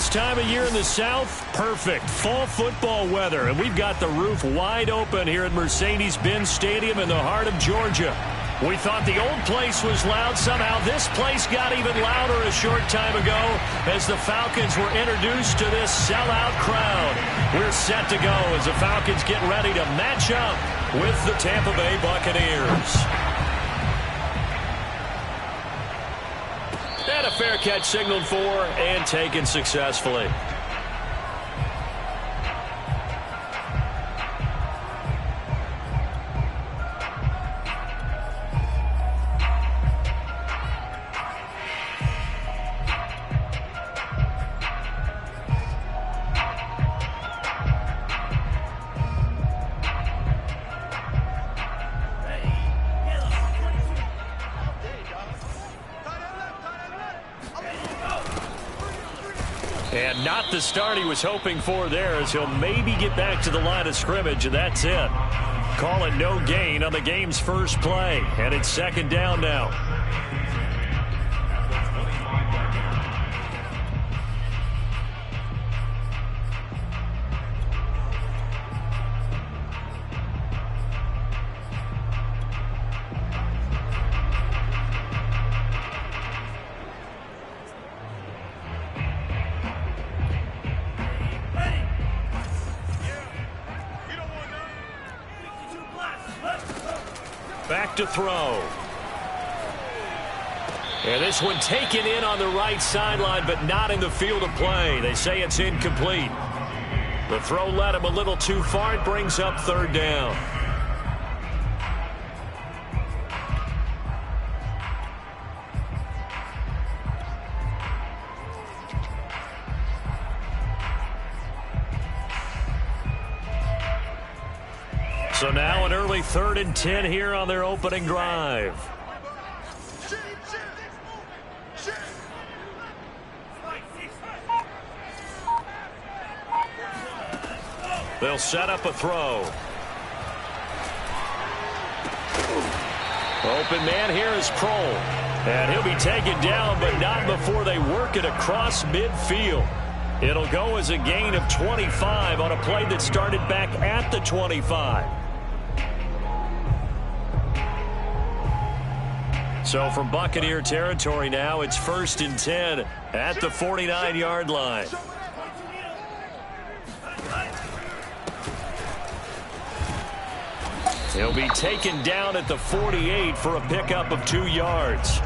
This time of year in the South, perfect. Fall football weather, and we've got the roof wide open here at Mercedes-Benz Stadium in the heart of Georgia. We thought the old place was loud. Somehow this place got even louder a short time ago as the Falcons were introduced to this sellout crowd. We're set to go as the Falcons get ready to match up with the Tampa Bay Buccaneers. And a fair catch signaled for and taken successfully. And not the start he was hoping for there, as he'll maybe get back to the line of scrimmage, and that's it. Call it no gain on the game's first play, and it's second down now. Back to throw. And this one taken in on the right sideline, but not in the field of play. They say it's incomplete. The throw led him a little too far. It brings up third down. So now an early 3rd and 10 here on their opening drive. They'll set up a throw. Open man here is Kroll. And he'll be taken down, but not before they work it across midfield. It'll go as a gain of 25 on a play that started back at the 25. So from Buccaneer territory now, it's 1st and 10 at the 49-yard line. He'll be taken down at the 48 for a pickup of 2 yards.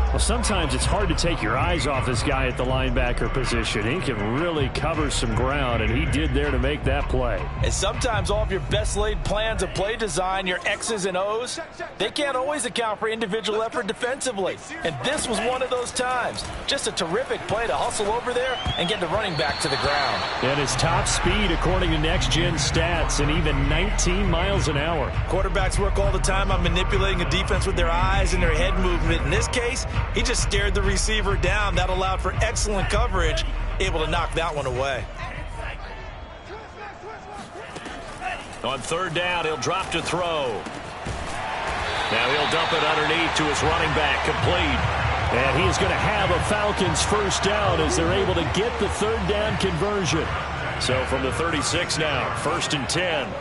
Well, sometimes it's hard to take your eyes off this guy at the linebacker position. He can really cover some ground, and he did there to make that play. And sometimes all of your best laid plans of play design, your X's and O's, they can't always account for individual effort defensively. And this was one of those times. Just a terrific play to hustle over there and get the running back to the ground. And his top speed, according to next-gen stats, and even 19 miles an hour. Quarterbacks work all the time on manipulating a defense with their eyes and their head movement. In this case, he just stared the receiver down. That allowed for excellent coverage, able to knock that one away. On 3rd down, he'll drop to throw. Now he'll dump it underneath to his running back, complete. And he is going to have a Falcons first down as they're able to get the 3rd down conversion. So from the 36 now, 1st and 10.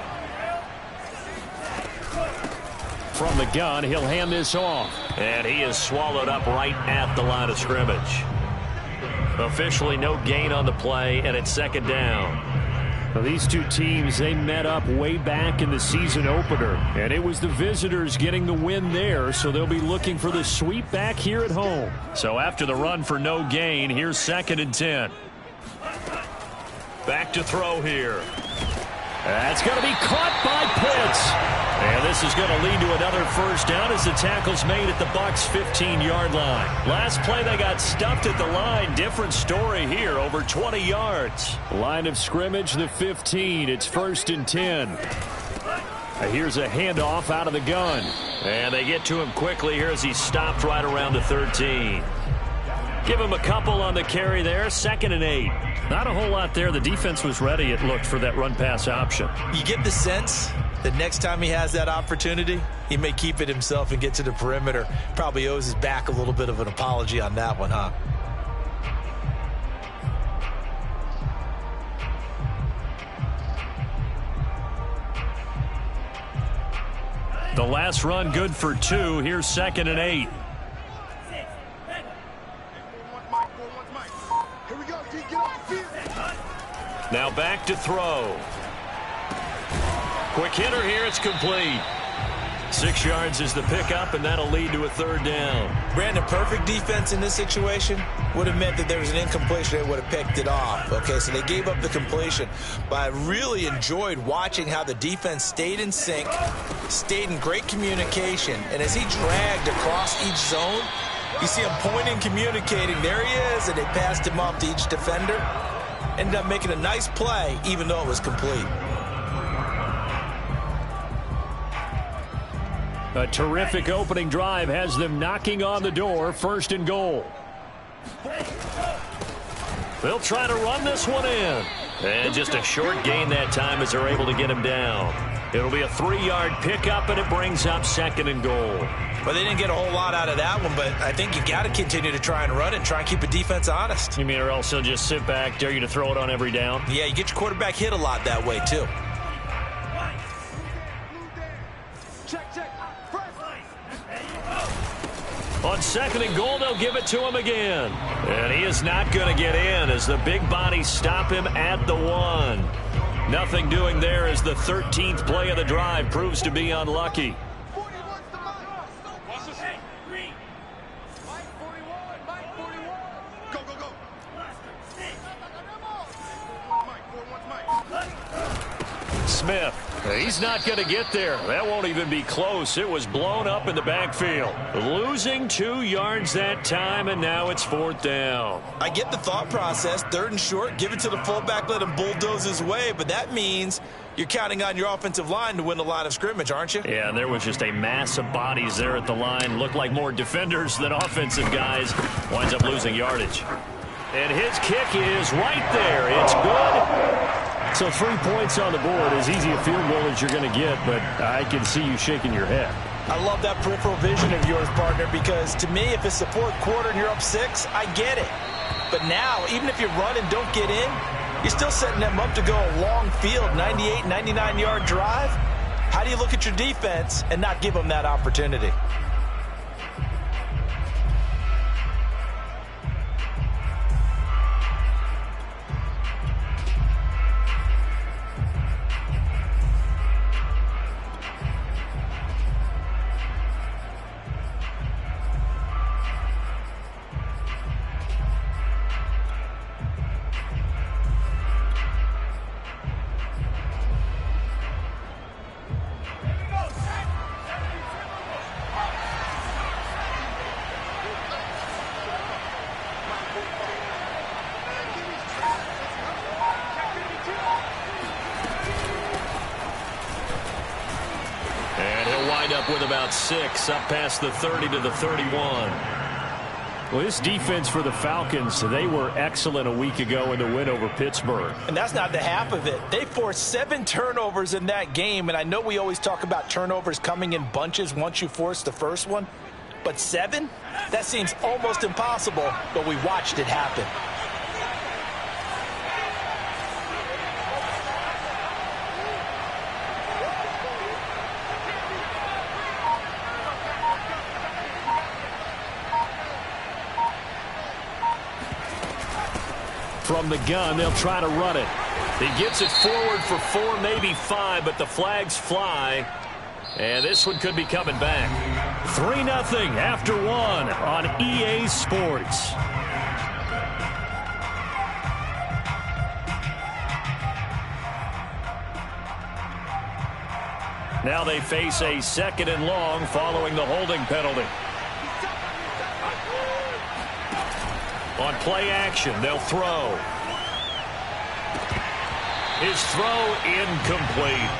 From the gun, he'll hand this off. And he is swallowed up right at the line of scrimmage. Officially no gain on the play, and it's 2nd down. Well, these two teams, they met up way back in the season opener, and it was the visitors getting the win there, so they'll be looking for the sweep back here at home. So after the run for no gain, here's 2nd and 10. Back to throw here. That's going to be caught by Pitts. And this is going to lead to another first down as the tackle's made at the Bucs' 15-yard line. Last play, they got stuffed at the line. Different story here, over 20 yards. Line of scrimmage, the 15. It's 1st and 10. Here's a handoff out of the gun. And they get to him quickly here as he's stopped right around the 13. Give him a couple on the carry there. 2nd and 8. Not a whole lot there. The defense was ready, it looked, for that run-pass option. You get the sense that next time he has that opportunity, he may keep it himself and get to the perimeter. Probably owes his back a little bit of an apology on that one, huh? The last run good for 2. Here's 2nd and 8. Now back to throw. Quick hitter here. It's complete. 6 yards is the pickup, and that'll lead to a 3rd down. Brandon, perfect defense in this situation would have meant that there was an incompletion. They would have picked it off. Okay, so they gave up the completion. But I really enjoyed watching how the defense stayed in sync, stayed in great communication. And as he dragged across each zone, you see him pointing, communicating. There he is, and they passed him off to each defender. Ended up making a nice play, even though it was complete. A terrific opening drive has them knocking on the door. 1st and goal. They'll try to run this one in. And just a short gain that time as they're able to get him down. It'll be a 3-yard pickup, and it brings up 2nd and goal. Well, they didn't get a whole lot out of that one, but I think you got to continue to try and run it and try and keep a defense honest. You mean or else he'll just sit back, dare you to throw it on every down? Yeah, you get your quarterback hit a lot that way, too. On 2nd and goal, they'll give it to him again. And he is not going to get in as the big bodies stop him at the 1. Nothing doing there as the 13th play of the drive proves to be unlucky. Smith. He's not going to get there. That won't even be close. It was blown up in the backfield. Losing 2 yards that time, and now it's 4th down. I get the thought process. 3rd and short, give it to the fullback, let him bulldoze his way, but that means you're counting on your offensive line to win the line of scrimmage, aren't you? Yeah, and there was just a mass of bodies there at the line. Looked like more defenders than offensive guys. Winds up losing yardage. And his kick is right there. It's good. So 3 points on the board, as easy a field goal as you're going to get, but I can see you shaking your head. I love that peripheral vision of yours, partner, because to me, if it's the 4th quarter and you're up 6, I get it. But now, even if you run and don't get in, you're still setting them up to go a long field, 98, 99-yard drive. How do you look at your defense and not give them that opportunity? With about 6 up past the 30 to the 31. Well, this defense for the Falcons, they were excellent a week ago in the win over Pittsburgh. And that's not the half of it. They forced 7 turnovers in that game, and I know we always talk about turnovers coming in bunches once you force the first one, but 7? That seems almost impossible, but we watched it happen. From the gun, they'll try to run it. He gets it forward for 4, maybe 5, but the flags fly. And this one could be coming back. 3-0 after 1 on EA Sports. Now they face a 2nd and long following the holding penalty. On play action, they'll throw. His throw incomplete.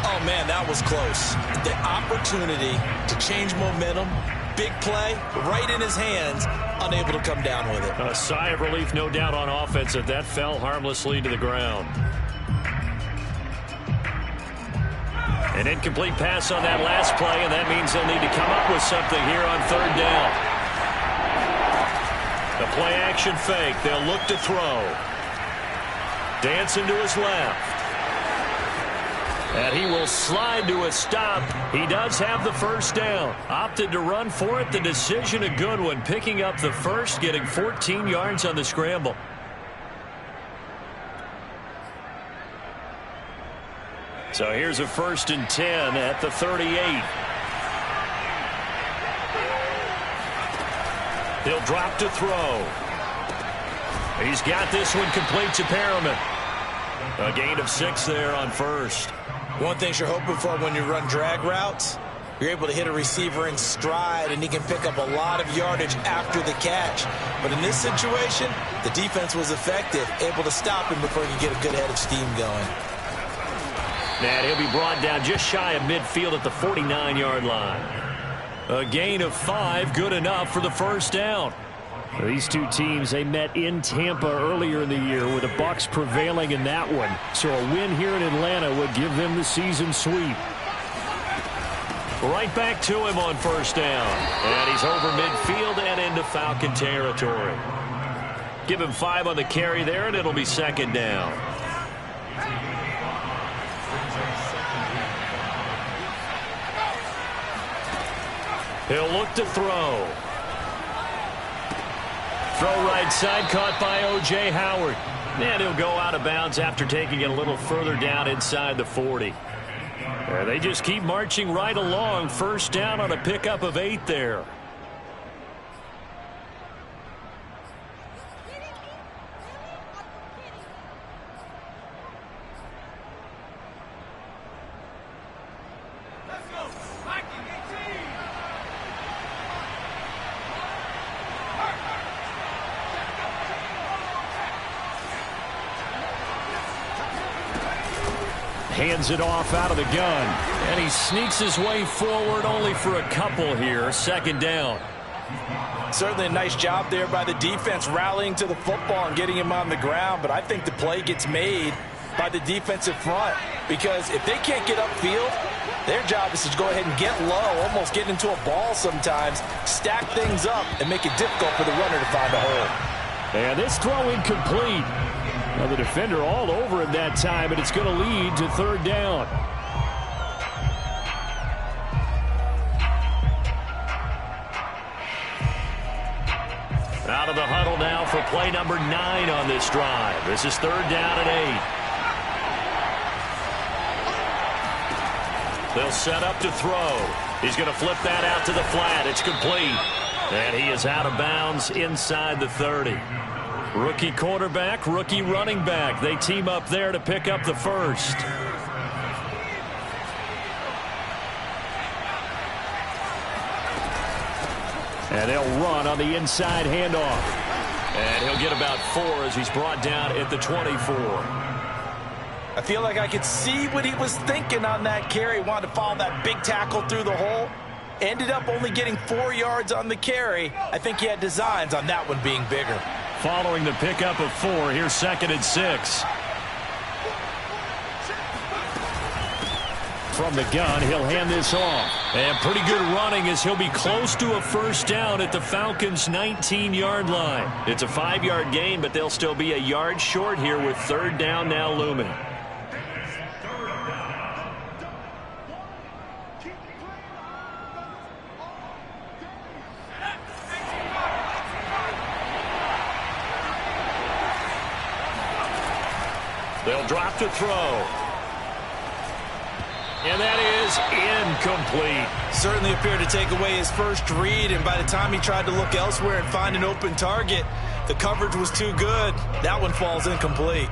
Oh, man, that was close. The opportunity to change momentum, big play, right in his hands, unable to come down with it. A sigh of relief, no doubt, on offense, that that fell harmlessly to the ground. An incomplete pass on that last play, and that means they'll need to come up with something here on 3rd down. The play-action fake. They'll look to throw. Dancing to his left. And he will slide to a stop. He does have the first down. Opted to run for it. The decision a good one. Picking up the first, getting 14 yards on the scramble. So here's a 1st and 10 at the 38. He'll drop to throw. He's got this one complete to Perriman. A gain of 6 there on first. One thing you're hoping for when you run drag routes, you're able to hit a receiver in stride, and he can pick up a lot of yardage after the catch. But in this situation, the defense was effective, able to stop him before he could get a good head of steam going. And he'll be brought down just shy of midfield at the 49-yard line. A gain of 5, good enough for the first down. These two teams, they met in Tampa earlier in the year with the Bucs prevailing in that one. So a win here in Atlanta would give them the season sweep. Right back to him on first down. And he's over midfield and into Falcon territory. Give him 5 on the carry there, and it'll be 2nd down. He'll look to throw. Throw right side, caught by O.J. Howard. And he'll go out of bounds after taking it a little further down inside the 40. They just keep marching right along. First down on a pickup of 8 there. Hands it off out of the gun. And he sneaks his way forward only for a couple here. 2nd down. Certainly a nice job there by the defense rallying to the football and getting him on the ground. But I think the play gets made by the defensive front. Because if they can't get upfield, their job is to go ahead and get low, almost get into a ball sometimes, stack things up, and make it difficult for the runner to find a hole. And this throw incomplete. Now the defender all over him that time, and it's going to lead to 3rd down. Out of the huddle now for play number 9 on this drive. This is 3rd down and 8. They'll set up to throw. He's going to flip that out to the flat. It's complete. And he is out of bounds inside the 30. Rookie quarterback, rookie running back. They team up there to pick up the first. And they'll run on the inside handoff. And he'll get about 4 as he's brought down at the 24. I feel like I could see what he was thinking on that carry. Wanted to follow that big tackle through the hole. Ended up only getting 4 yards on the carry. I think he had designs on that one being bigger. Following the pickup of 4, here's 2nd and 6. From the gun, he'll hand this off. And pretty good running as he'll be close to a first down at the Falcons' 19-yard line. It's a 5-yard gain, but they'll still be a yard short here with 3rd down now looming. They'll drop to throw. And that is incomplete. Certainly appeared to take away his first read, and by the time he tried to look elsewhere and find an open target, the coverage was too good. That one falls incomplete.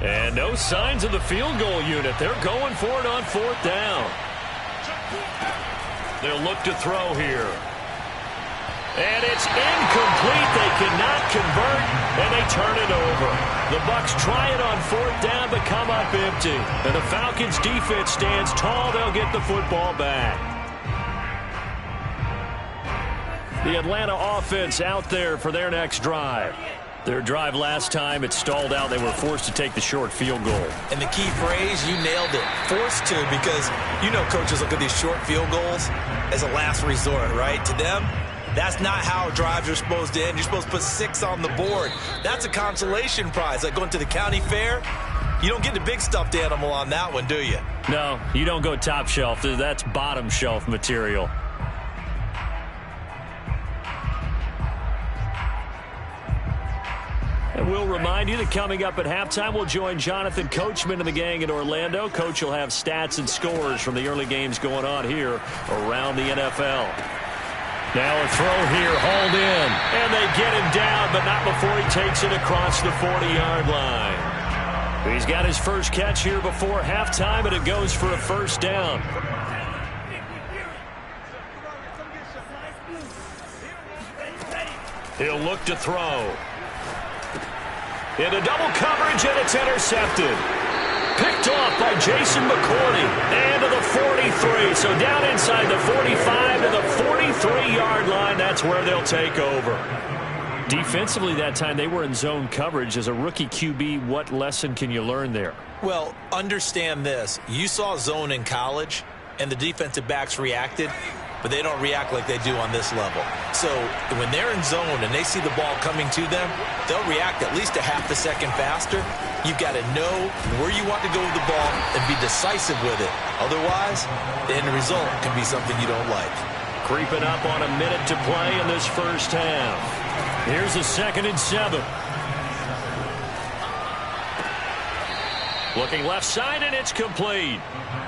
And no signs of the field goal unit. They're going for it on 4th down. They'll look to throw here. And it's incomplete. They cannot convert, and they turn it over. The Bucs try it on 4th down, but come up empty. And the Falcons' defense stands tall. They'll get the football back. The Atlanta offense out there for their next drive. Their drive last time, it stalled out. They were forced to take the short field goal. And the key phrase, you nailed it. Forced to, because you know coaches look at these short field goals as a last resort, right? To them, That's not how drives are supposed to end. You're supposed to put 6 on the board. That's a consolation prize, like going to the county fair. You don't get the big stuffed animal on that one, do you? No, you don't go top shelf. That's bottom shelf material. And we'll remind you that coming up at halftime, we'll join Jonathan Coachman and the gang in Orlando. Coach will have stats and scores from the early games going on here around the NFL. Now a throw here, hauled in. And they get him down, but not before he takes it across the 40-yard line. He's got his first catch here before halftime, and it goes for a first down. He'll look to throw. Into double coverage, and it's intercepted. Picked off by Jason McCourty. And to the 43. So down inside the 45 to the 43-yard line. That's where they'll take over. Defensively that time, they were in zone coverage. As a rookie QB, what lesson can you learn there? Well, understand this. You saw zone in college, and the defensive backs reacted, but they don't react like they do on this level. So when they're in zone and they see the ball coming to them, they'll react at least a half a second faster. You've got to know where you want to go with the ball and be decisive with it. Otherwise, the end result can be something you don't like. Creeping up on a minute to play in this first half. Here's a 2nd and 7. Looking left side, and it's complete.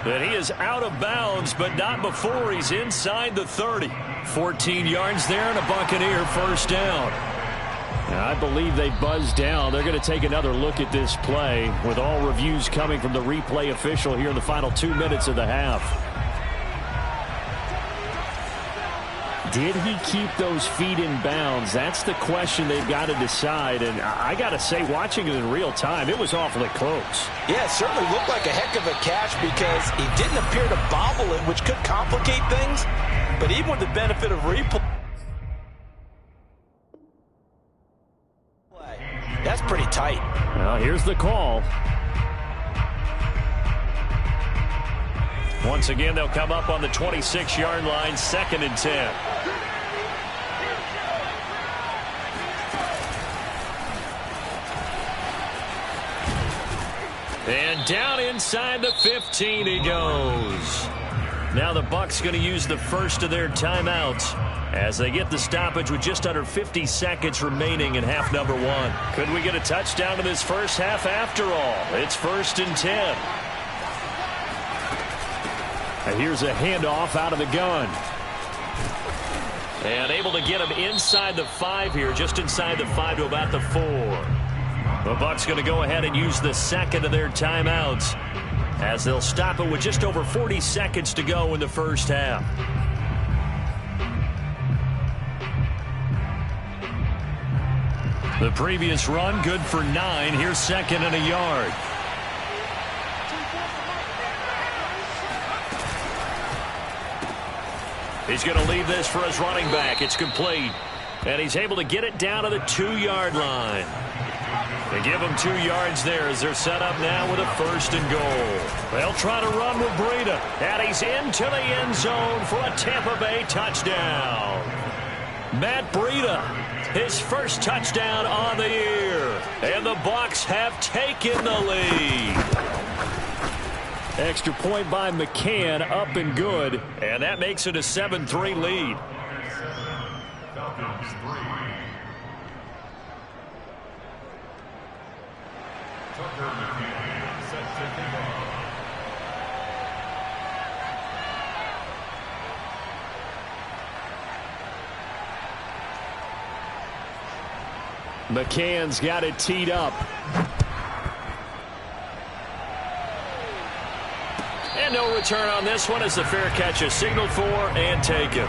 And he is out of bounds, but not before he's inside the 30. 14 yards there, and a Buccaneer first down. I believe they buzzed down. They're going to take another look at this play, with all reviews coming from the replay official here in the final 2 minutes of the half. Did he keep those feet in bounds? That's the question they've got to decide. And I got to say, watching it in real time, it was awfully close. Yeah, it certainly looked like a heck of a catch because he didn't appear to bobble it, which could complicate things. But even with the benefit of replay, that's pretty tight. Well, here's the call. Once again, they'll come up on the 26-yard line, 2nd and 10. And down inside the 15 he goes. Now the Bucs going to use the first of their timeouts as they get the stoppage with just under 50 seconds remaining in half number 1. Could we get a touchdown in this first half after all? It's 1st and 10. And here's a handoff out of the gun. And able to get him inside the 5 here, just inside the 5 to about the 4. The Bucs going to go ahead and use the 2nd of their timeouts as they'll stop it with just over 40 seconds to go in the first half. The previous run good for 9. Here's 2nd and a yard. He's going to leave this for his running back. It's complete. And he's able to get it down to the 2-yard line. They give him 2 yards there as they're set up now with a 1st and goal. They'll try to run with Breida. And he's into the end zone for a Tampa Bay touchdown. Matt Breida, his first touchdown on the year. And the Bucs have taken the lead. Extra point by McCann, up and good. And that makes it a 7-3 lead. McCann's got it teed up. And no return on this one as the fair catch is signaled for and taken.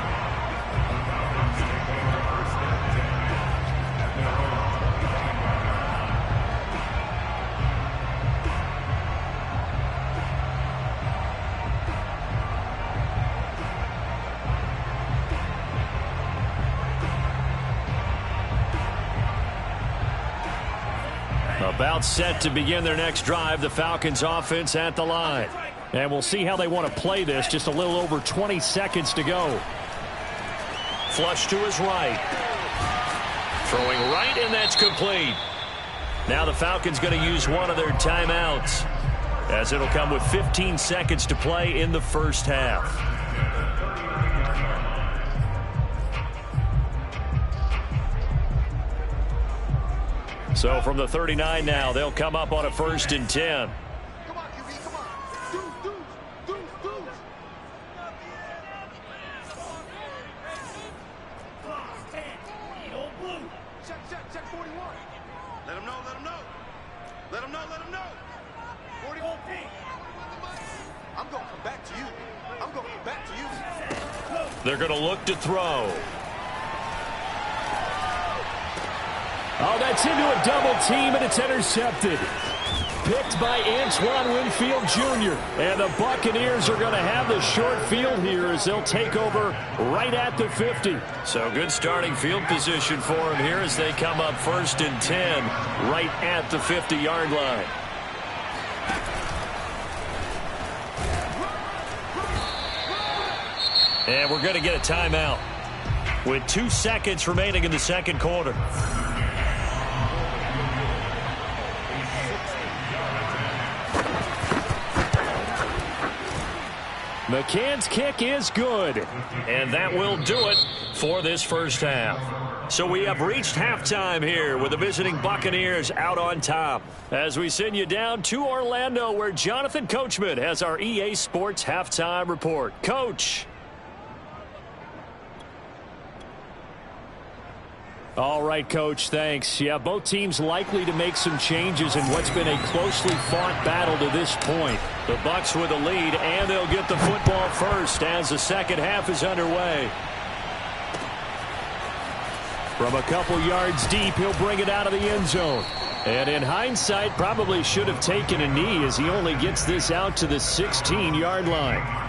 About set to begin their next drive, the Falcons offense at the line. And we'll see how they want to play this. Just a little over 20 seconds to go. flush to his right. Throwing right, and that's complete. Now the Falcons going to use one of their timeouts, as it'll come with 15 seconds to play in the first half. So from the 39 now, they'll come up on a 1st and 10. Come on, QB, come on. Do. Check 41. Let him know. Let him know. 41. I'm going to come back to you. They're going to look to throw. Oh, that's into a double team, and it's intercepted. Picked by Antoine Winfield Jr. And the Buccaneers are going to have the short field here as they'll take over right at the 50. So good starting field position for them here as they come up 1st and 10 right at the 50-yard line. And we're going to get a timeout with 2 seconds remaining in the second quarter. McCann's kick is good. And that will do it for this first half. So we have reached halftime here with the visiting Buccaneers out on top. As we send you down to Orlando, where Jonathan Coachman has our EA Sports halftime report. Coach. All right, Coach, thanks. Yeah, both teams likely to make some changes in what's been a closely fought battle to this point. The Bucs with the lead, and they'll get the football first as the second half is underway. From a couple yards deep, he'll bring it out of the end zone. And in hindsight, probably should have taken a knee as he only gets this out to the 16-yard line.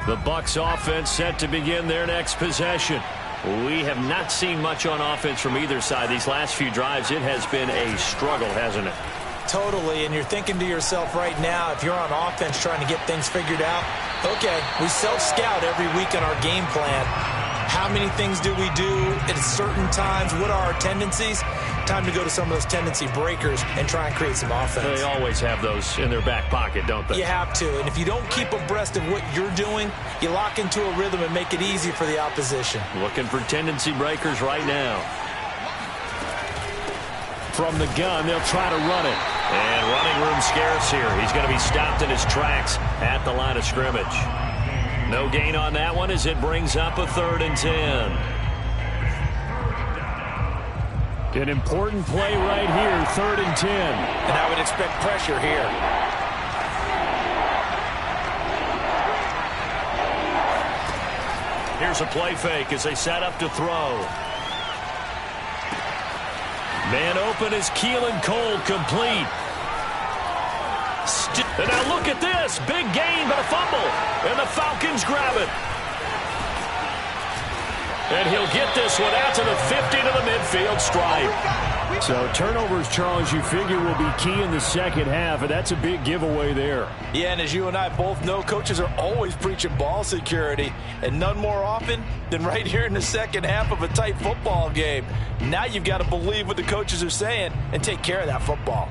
The Bucs offense set to begin their next possession. We have not seen much on offense from either side. These last few drives, it has been a struggle, hasn't it? Totally, and you're thinking to yourself right now, if you're on offense trying to get things figured out, okay, we self-scout every week in our game plan. How many things do we do at certain times? What are our tendencies? Time to go to some of those tendency breakers and try and create some offense. They always have those in their back pocket, don't they? You have to, and if you don't keep abreast of what you're doing, you lock into a rhythm and make it easy for the opposition. Looking for tendency breakers right now. From the gun, they'll try to run it. And running room scarce here. He's going to be stopped in his tracks at the line of scrimmage. No gain on that one as it brings up a 3rd and 10. An important play right here, 3rd and 10. And I would expect pressure here. Here's a play fake as they set up to throw. Man open is Keelan Cole, complete. And now look at this. Big gain, but a fumble. And the Falcons grab it. And he'll get this one out to the 50 to the midfield stripe. So turnovers, Charles, you figure will be key in the second half, and that's a big giveaway there. Yeah, and as you and I both know, coaches are always preaching ball security, and none more often than right here in the second half of a tight football game. Now you've got to believe what the coaches are saying and take care of that football.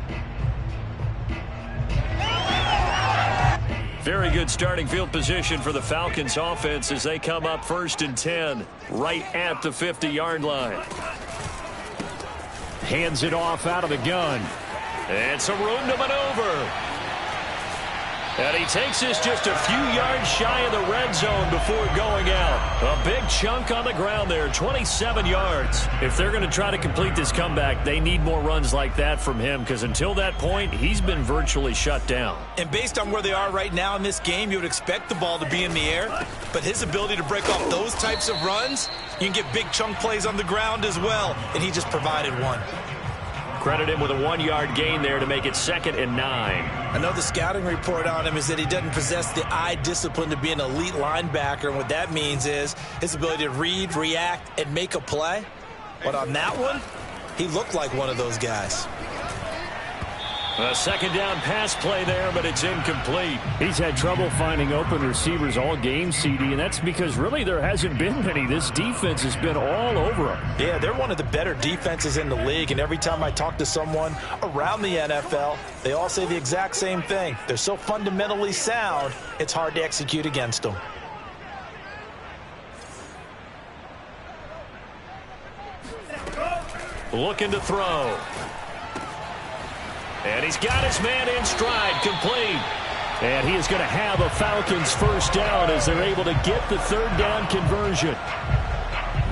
Very good starting field position for the Falcons offense as they come up 1st and 10 right at the 50-yard line. Hands it off out of the gun. And some room to maneuver. And he takes this just a few yards shy of the red zone before going out. A big chunk on the ground there, 27 yards. If they're going to try to complete this comeback, they need more runs like that from him, because until that point, he's been virtually shut down. And based on where they are right now in this game, you would expect the ball to be in the air. But his ability to break off those types of runs, you can get big chunk plays on the ground as well. And he just provided one. Credit him with a 1-yard gain there to make it 2nd and 9. Another scouting report on him is that he doesn't possess the eye discipline to be an elite linebacker. And what that means is his ability to read, react, and make a play. But on that one, he looked like one of those guys. A second down pass play there, but it's incomplete. He's had trouble finding open receivers all game, CD, and that's because really there hasn't been many. This defense has been all over them. Yeah, they're one of the better defenses in the league, and every time I talk to someone around the NFL, they all say the exact same thing. They're so fundamentally sound, it's hard to execute against them. Looking to throw. And he's got his man in stride, complete. And he is going to have a Falcons first down as they're able to get the third down conversion.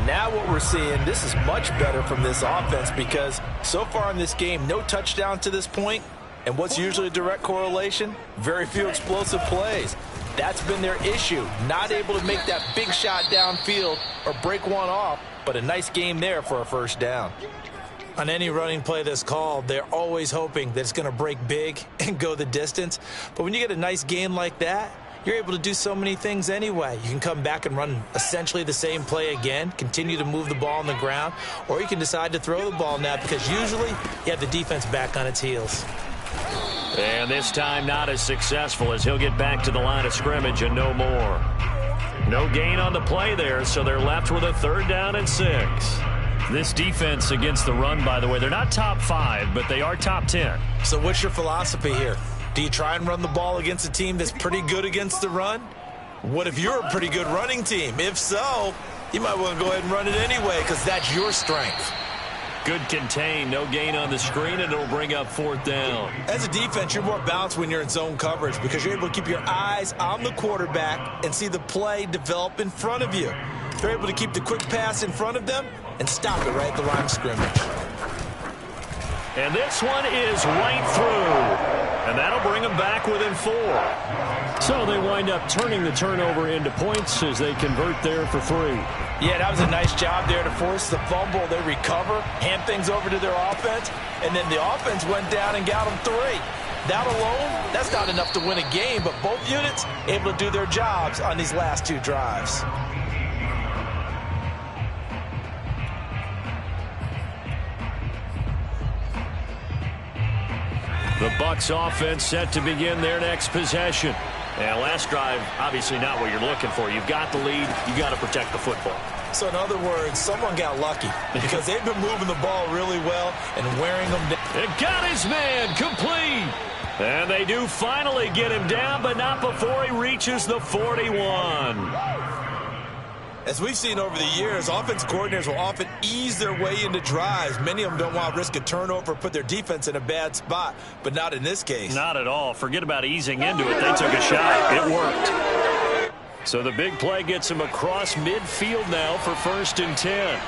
Now what we're seeing, this is much better from this offense because so far in this game, no touchdown to this point. And what's usually a direct correlation? Very few explosive plays. That's been their issue. Not able to make that big shot downfield or break one off, but a nice game there for a first down. On any running play that's called, they're always hoping that it's going to break big and go the distance. But when you get a nice game like that, you're able to do so many things anyway. You can come back and run essentially the same play again, continue to move the ball on the ground, or you can decide to throw the ball now because usually you have the defense back on its heels. And this time not as successful as he'll get back to the line of scrimmage and no more. No gain on the play there, so they're left with a 3rd down and 6. This defense against the run, by the way, they're not top 5, but they are top 10. So what's your philosophy here? Do you try and run the ball against a team that's pretty good against the run? What if you're a pretty good running team? If so, you might want to go ahead and run it anyway because that's your strength. Good contain, no gain on the screen, and it'll bring up 4th down. As a defense, you're more balanced when you're in zone coverage because you're able to keep your eyes on the quarterback and see the play develop in front of you. They're able to keep the quick pass in front of them and stop it right at the line of scrimmage. And this one is right through. And that'll bring them back within 4. So they wind up turning the turnover into points as they convert there for 3. Yeah, that was a nice job there to force the fumble. They recover, hand things over to their offense, and then the offense went down and got them 3. That alone, that's not enough to win a game, but both units able to do their jobs on these last 2 drives. The Bucs offense set to begin their next possession. And last drive, obviously not what you're looking for. You've got the lead. You've got to protect the football. So in other words, someone got lucky because they've been moving the ball really well and wearing them down. And got his man complete. And they do finally get him down, but not before he reaches the 41. As we've seen over the years, offense coordinators will often ease their way into drives. Many of them don't want to risk a turnover, put their defense in a bad spot, but not in this case. Not at all. Forget about easing into it. They took a shot. It worked. So the big play gets him across midfield now for 1st and 10.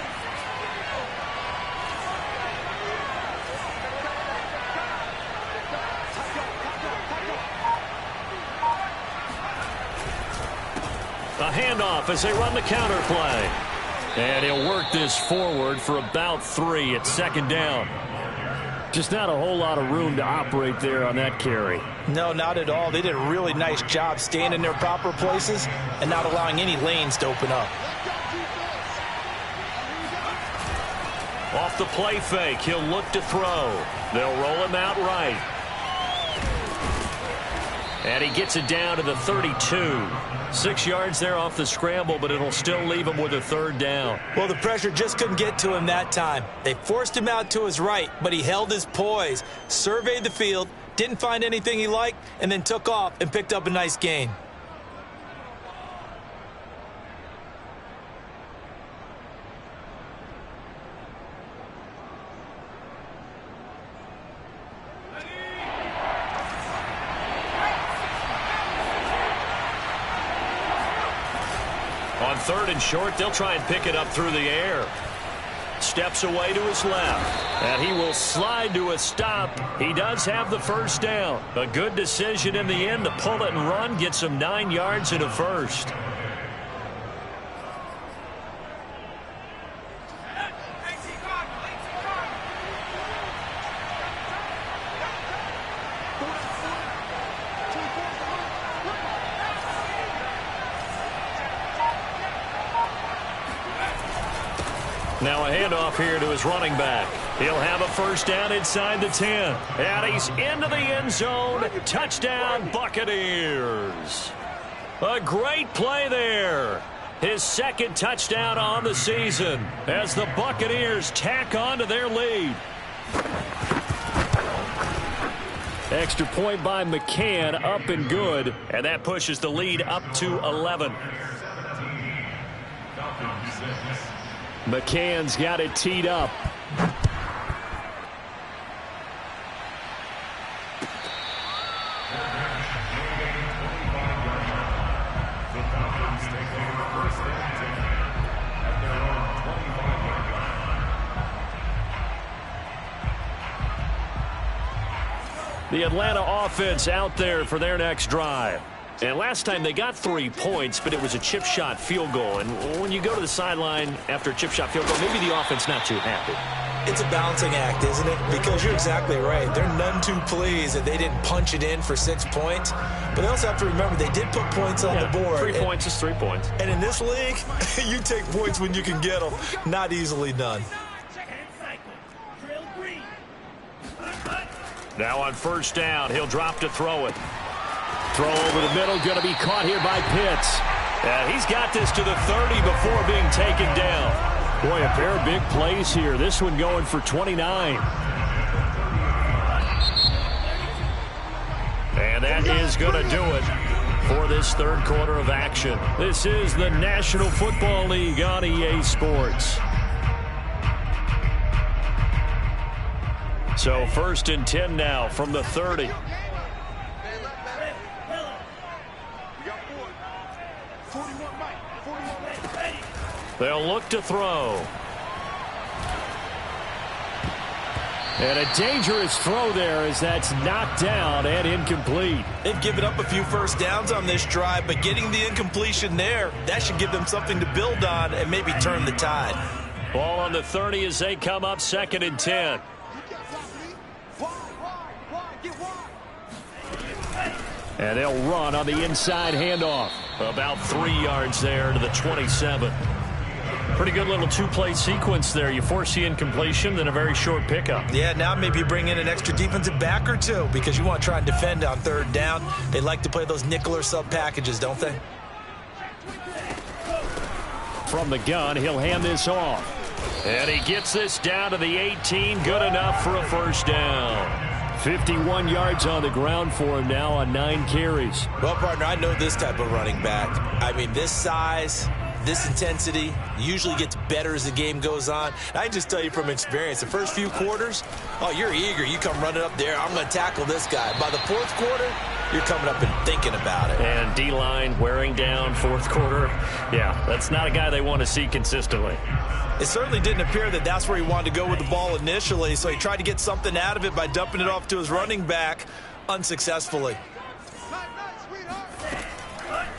A handoff as they run the counter play. And he'll work this forward for about 3 at 2nd down. Just not a whole lot of room to operate there on that carry. No, not at all. They did a really nice job staying in their proper places and not allowing any lanes to open up. Off the play fake, he'll look to throw. They'll roll him out right. And he gets it down to the 32. 6 yards there off the scramble, but it'll still leave him with a 3rd down. Well, the pressure just couldn't get to him that time. They forced him out to his right, but he held his poise, surveyed the field, didn't find anything he liked, and then took off and picked up a nice gain. On 3rd and short, they'll try and pick it up through the air. Steps away to his left. And he will slide to a stop. He does have the 1st down. A good decision in the end to pull it and run. Gets him 9 yards and a 1st. Now a handoff here to his running back. He'll have a first down inside the 10. And he's into the end zone. Touchdown, Buccaneers. A great play there. His second touchdown on the season as the Buccaneers tack on to their lead. Extra point by McCann, up and good. And that pushes the lead up to 11. McCann's got it teed up. The Atlanta offense out there for their next drive. And last time they got 3 points, but it was a chip shot field goal. And when you go to the sideline after a chip shot field goal, maybe the offense not too happy. It's a balancing act, isn't it? Because you're exactly right. They're none too pleased that they didn't punch it in for 6 points. But they also have to remember they did put points on the board. 3 points is 3 points. And in this league, you take points when you can get them. Not easily done. Now on first down, he'll drop to throw it. Throw over the middle, going to be caught here by Pitts. He's got this to the 30 before being taken down. Boy, a pair of big plays here. This one going for 29. And that is going to do it for this third quarter of action. This is the National Football League on EA Sports. So first and 10 now from the 30. They'll look to throw. And a dangerous throw there as that's knocked down and incomplete. They've given up a few first downs on this drive, but getting the incompletion there, that should give them something to build on and maybe turn the tide. Ball on the 30 as they come up second and 10. And they'll run on the inside handoff. About 3 yards there to the 27. Pretty good little two-play sequence there. You force the incompletion, then a very short pickup. Yeah, now maybe you bring in an extra defensive back or two because you want to try and defend on third down. They like to play those nickel or sub packages, don't they? From the gun, he'll hand this off. And he gets this down to the 18. Good enough for a first down. 51 yards on the ground for him now on 9 carries. Well, partner, I know this type of running back. I mean, this size, this intensity usually gets better as the game goes on. I can just tell you from experience, the first few quarters, oh, you're eager. You come running up there, I'm going to tackle this guy. By the fourth quarter, you're coming up and thinking about it. And D-line wearing down fourth quarter. Yeah, that's not a guy they want to see consistently. It certainly didn't appear that that's where he wanted to go with the ball initially, so he tried to get something out of it by dumping it off to his running back unsuccessfully.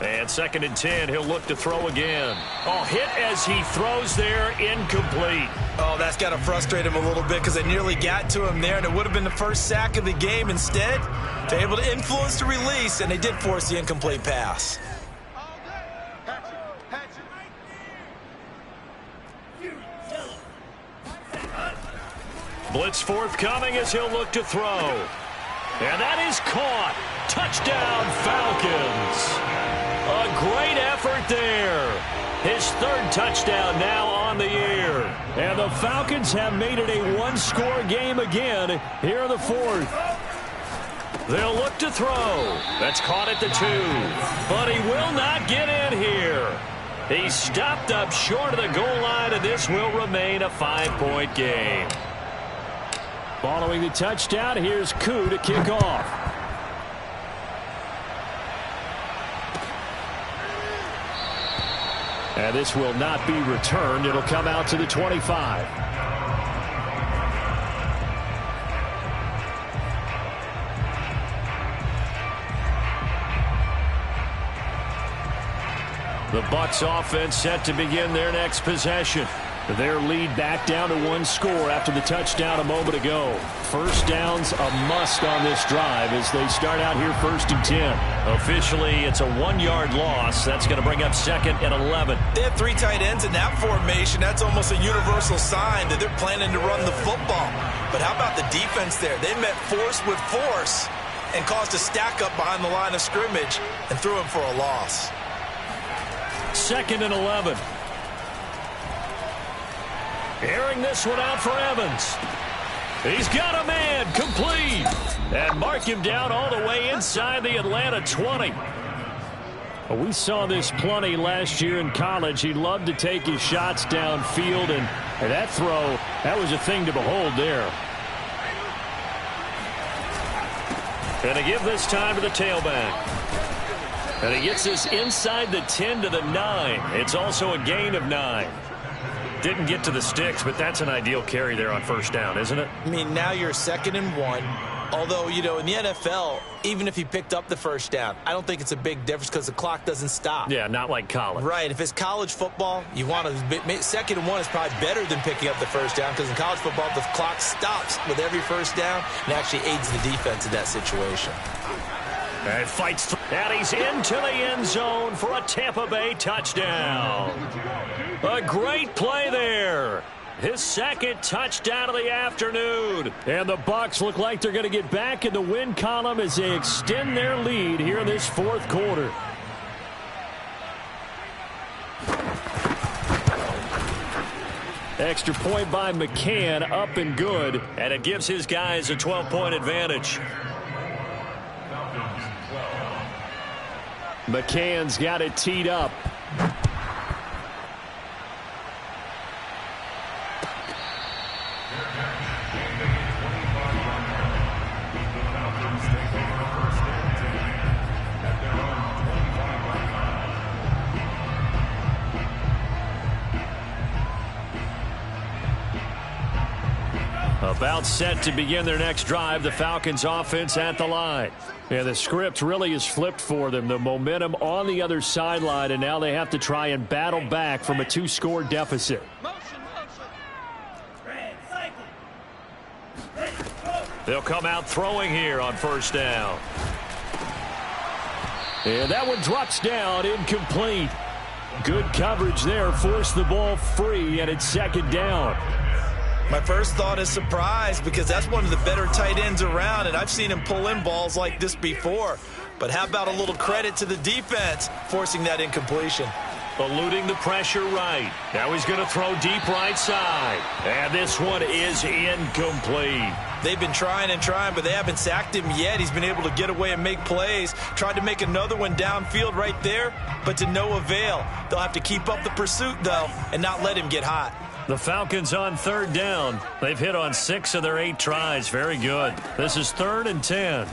And second and 10, he'll look to throw again. Oh, hit as he throws there, incomplete. Oh, that's got to frustrate him a little bit because they nearly got to him there, and it would have been the first sack of the game. Instead, they're able to influence the release, and they did force the incomplete pass. Blitz forthcoming as he'll look to throw. And that is caught. Touchdown, Falcons. A great effort there. His third touchdown now on the year. And the Falcons have made it a one-score game again here in the fourth. They'll look to throw. That's caught at the 2. But he will not get in here. He's stopped up short of the goal line, and this will remain a 5-point game. Following the touchdown, here's Koo to kick off. And this will not be returned. It'll come out to the 25. The Bucs offense set to begin their next possession. Their lead back down to one score after the touchdown a moment ago. First down's a must on this drive as they start out here 1st and 10. Officially, it's a 1-yard loss. That's going to bring up 2nd and 11. They have 3 tight ends in that formation. That's almost a universal sign that they're planning to run the football. But how about the defense there? They met force with force and caused a stack up behind the line of scrimmage and threw him for a loss. 2nd and 11. Airing this one out for Evans. He's got a man, complete. And mark him down all the way inside the Atlanta 20. We saw this plenty last year in college. He loved to take his shots downfield, and that throw, that was a thing to behold there. And to give this time to the tailback. And he gets this inside the 10 to the 9. It's also a gain of 9. Didn't get to the sticks, but that's an ideal carry there on 1st down, isn't it? I mean, now you're 2nd and 1. Although, you know, in the NFL, even if he picked up the 1st down, I don't think it's a big difference because the clock doesn't stop. Yeah, not like college. Right. If it's college football, you want to 2nd and 1 is probably better than picking up the 1st down because in college football, the clock stops with every 1st down and actually aids the defense in that situation. And fights through. And he's into the end zone for a Tampa Bay touchdown. A great play there. His 2nd touchdown of the afternoon. And the Bucs look like they're going to get back in the win column as they extend their lead here in this 4th quarter. Extra point by McCann, up and good. And it gives his guys a 12-point advantage. McCann's got it teed up. About set to begin their next drive, the Falcons offense at the line. Yeah, the script really is flipped for them. The momentum on the other sideline, and now they have to try and battle back from a 2-score deficit. They'll come out throwing here on 1st down. And that one drops down, incomplete. Good coverage there, forced the ball free, and it's 2nd down. My first thought is surprise because that's one of the better tight ends around, and I've seen him pull in balls like this before. But how about a little credit to the defense forcing that incompletion? Eluding the pressure right. Now he's going to throw deep right side. And this one is incomplete. They've been trying and trying, but they haven't sacked him yet. He's been able to get away and make plays. Tried to make another one downfield right there, but to no avail. They'll have to keep up the pursuit, though, and not let him get hot. The Falcons on 3rd down. They've hit on 6 of their 8 tries. Very good. This is 3rd and 10.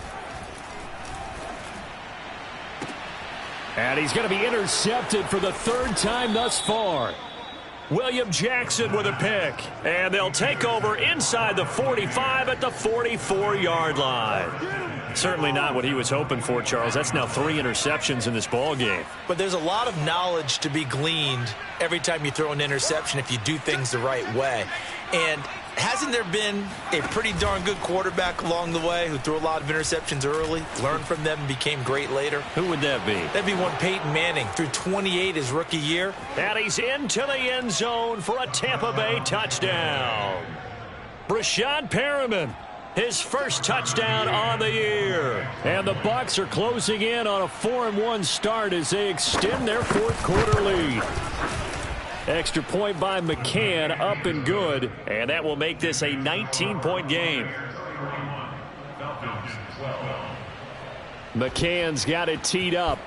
And he's going to be intercepted for the 3rd time thus far. William Jackson with a pick. And they'll take over inside the 45 at the 44-yard line. Certainly not what he was hoping for, Charles. That's now 3 interceptions in this ball game. But there's a lot of knowledge to be gleaned every time you throw an interception if you do things the right way. And hasn't there been a pretty darn good quarterback along the way who threw a lot of interceptions early, learned from them, and became great later? Who would that be? That'd be one Peyton Manning, threw 28 his rookie year. And he's into the end zone for a Tampa Bay touchdown. Brashad Perriman, his first touchdown on the year. And the Bucs are closing in on a 4-1 start as they extend their 4th quarter lead. Extra point by McCann, up and good. And that will make this a 19-point game. McCann's got it teed up.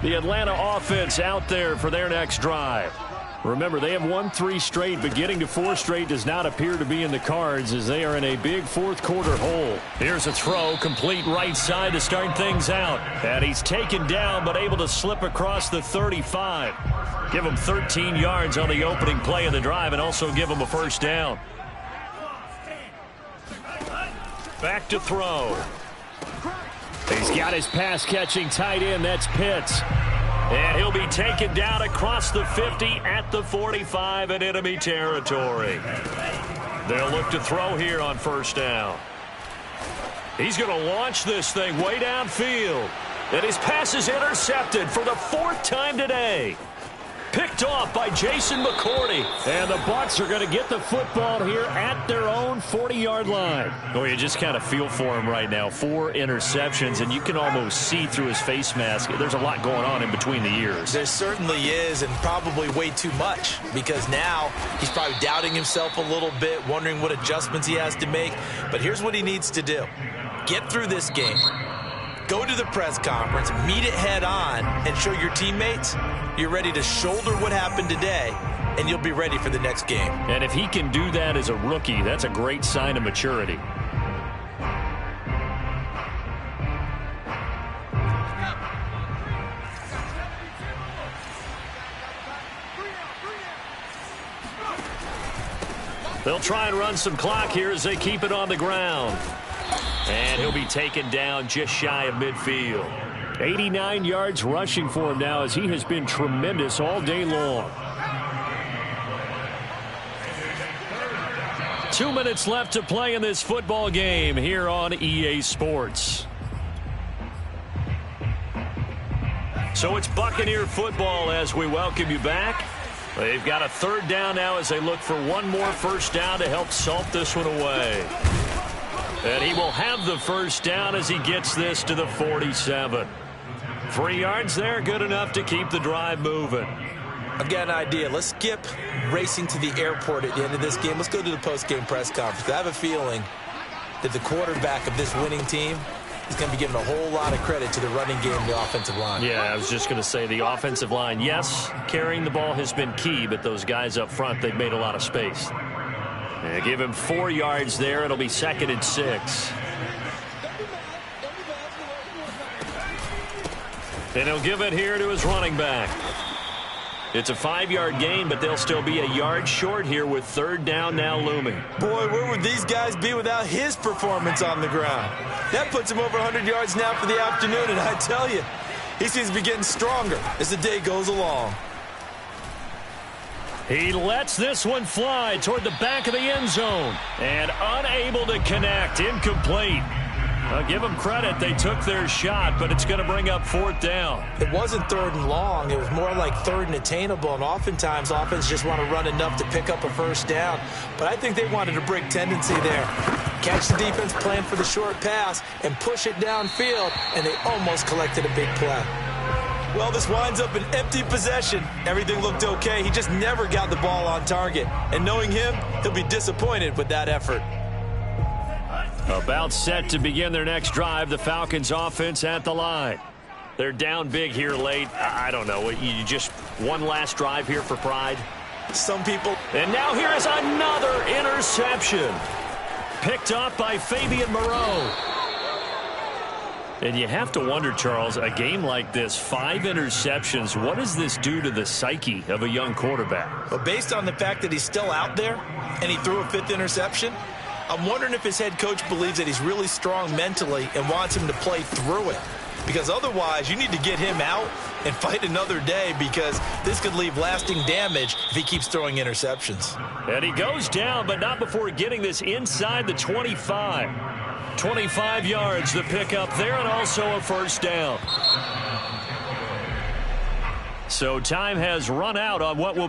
The Atlanta offense out there for their next drive. Remember, they have won 3 straight, but getting to 4 straight does not appear to be in the cards as they are in a big fourth-quarter hole. Here's a throw, complete right side to start things out. And he's taken down, but able to slip across the 35. Give him 13 yards on the opening play of the drive and also give him a first down. Back to throw. He's got his pass-catching tight end. That's Pitts. And he'll be taken down across the 50 at the 45 in enemy territory. They'll look to throw here on first down. He's going to launch this thing way downfield. And his pass is intercepted for the 4th time today. Picked off by Jason McCourty. And the Bucs are going to get the football here at their own 40-yard line. Oh, you just kind of feel for him right now. 4 interceptions, and you can almost see through his face mask. There's a lot going on in between the ears. There certainly is, and probably way too much, because now he's probably doubting himself a little bit, wondering what adjustments he has to make. But here's what he needs to do. Get through this game. Go to the press conference, meet it head on, and show your teammates you're ready to shoulder what happened today, and you'll be ready for the next game. And if he can do that as a rookie, that's a great sign of maturity. They'll try and run some clock here as they keep it on the ground. And he'll be taken down just shy of midfield. 89 yards rushing for him now as he has been tremendous all day long. 2 minutes left to play in this football game here on EA Sports. So it's Buccaneer football as we welcome you back. They've got a 3rd down now as they look for one more first down to help salt this one away. And he will have the first down as he gets this to the 47. 3 yards there, good enough to keep the drive moving. I've got an idea. Let's skip racing to the airport at the end of this game. Let's go to the post-game press conference. I have a feeling that the quarterback of this winning team is going to be giving a whole lot of credit to the running game and the offensive line. Yeah, I was just going to say the offensive line, yes, carrying the ball has been key, but those guys up front, they've made a lot of space. And give him 4 yards there. It'll be 2nd and 6. And he'll give it here to his running back. It's a 5-yard gain, but they'll still be a yard short here with 3rd down now looming. Boy, where would these guys be without his performance on the ground? That puts him over 100 yards now for the afternoon, and I tell you, he seems to be getting stronger as the day goes along. He lets this one fly toward the back of the end zone. And unable to connect. Incomplete. I'll give them credit. They took their shot, but it's going to bring up 4th down. It wasn't 3rd and long. It was more like 3rd and attainable. And oftentimes, offense just want to run enough to pick up a first down. But I think they wanted a break tendency there. Catch the defense, plan for the short pass, and push it downfield. And they almost collected a big play. Well, this winds up an empty possession. Everything looked okay. He just never got the ball on target. And knowing him, he'll be disappointed with that effort. About set to begin their next drive, the Falcons offense at the line. They're down big here late. I don't know. You just one last drive here for pride? Some people. And now here is another interception. Picked up by Fabian Moreau. And you have to wonder, Charles, a game like this, 5 interceptions, what does this do to the psyche of a young quarterback? Well, based on the fact that he's still out there and he threw a 5th interception, I'm wondering if his head coach believes that he's really strong mentally and wants him to play through it. Because otherwise, you need to get him out and fight another day, because this could leave lasting damage if he keeps throwing interceptions. And he goes down, but not before getting this inside the 25. 25 yards, the pickup there, and also a first down. So time has run out on what will